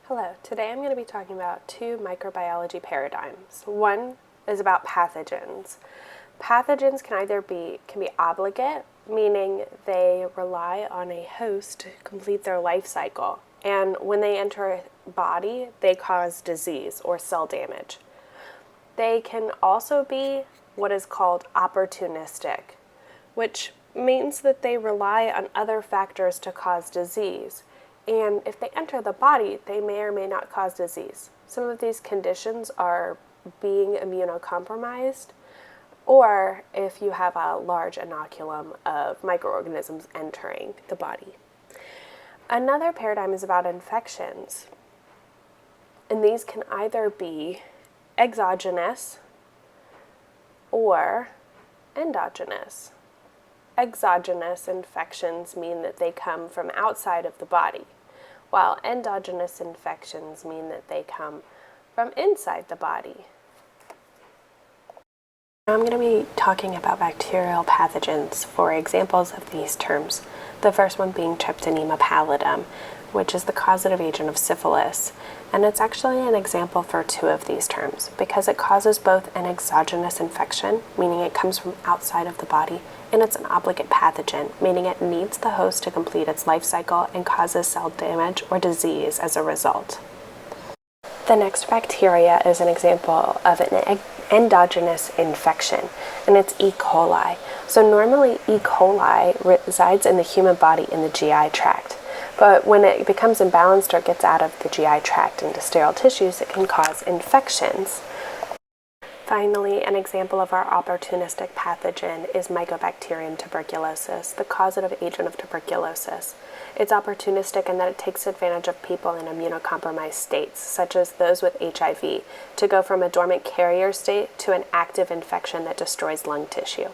Hello, today I'm going to be talking about two microbiology paradigms. One is about pathogens. Pathogens can be obligate, meaning they rely on a host to complete their life cycle. And when they enter a body, they cause disease or cell damage. They can also be what is called opportunistic, which means that they rely on other factors to cause disease. And if they enter the body, they may or may not cause disease. Some of these conditions are being immunocompromised, or if you have a large inoculum of microorganisms entering the body. Another paradigm is about infections, and these can either be exogenous or endogenous. Exogenous infections mean that they come from outside of the body, while endogenous infections mean that they come from inside the body. Now I'm going to be talking about bacterial pathogens for examples of these terms. The first one being Treponema pallidum, which is the causative agent of syphilis. And it's actually an example for two of these terms because it causes both an exogenous infection, meaning it comes from outside of the body, and it's an obligate pathogen, meaning it needs the host to complete its life cycle and causes cell damage or disease as a result. The next bacteria is an example of an endogenous infection, and it's E. coli. So normally E. coli resides in the human body in the GI tract, but when it becomes imbalanced or gets out of the GI tract into sterile tissues, it can cause infections. Finally, an example of our opportunistic pathogen is Mycobacterium tuberculosis, the causative agent of tuberculosis. It's opportunistic in that it takes advantage of people in immunocompromised states, such as those with HIV, to go from a dormant carrier state to an active infection that destroys lung tissue.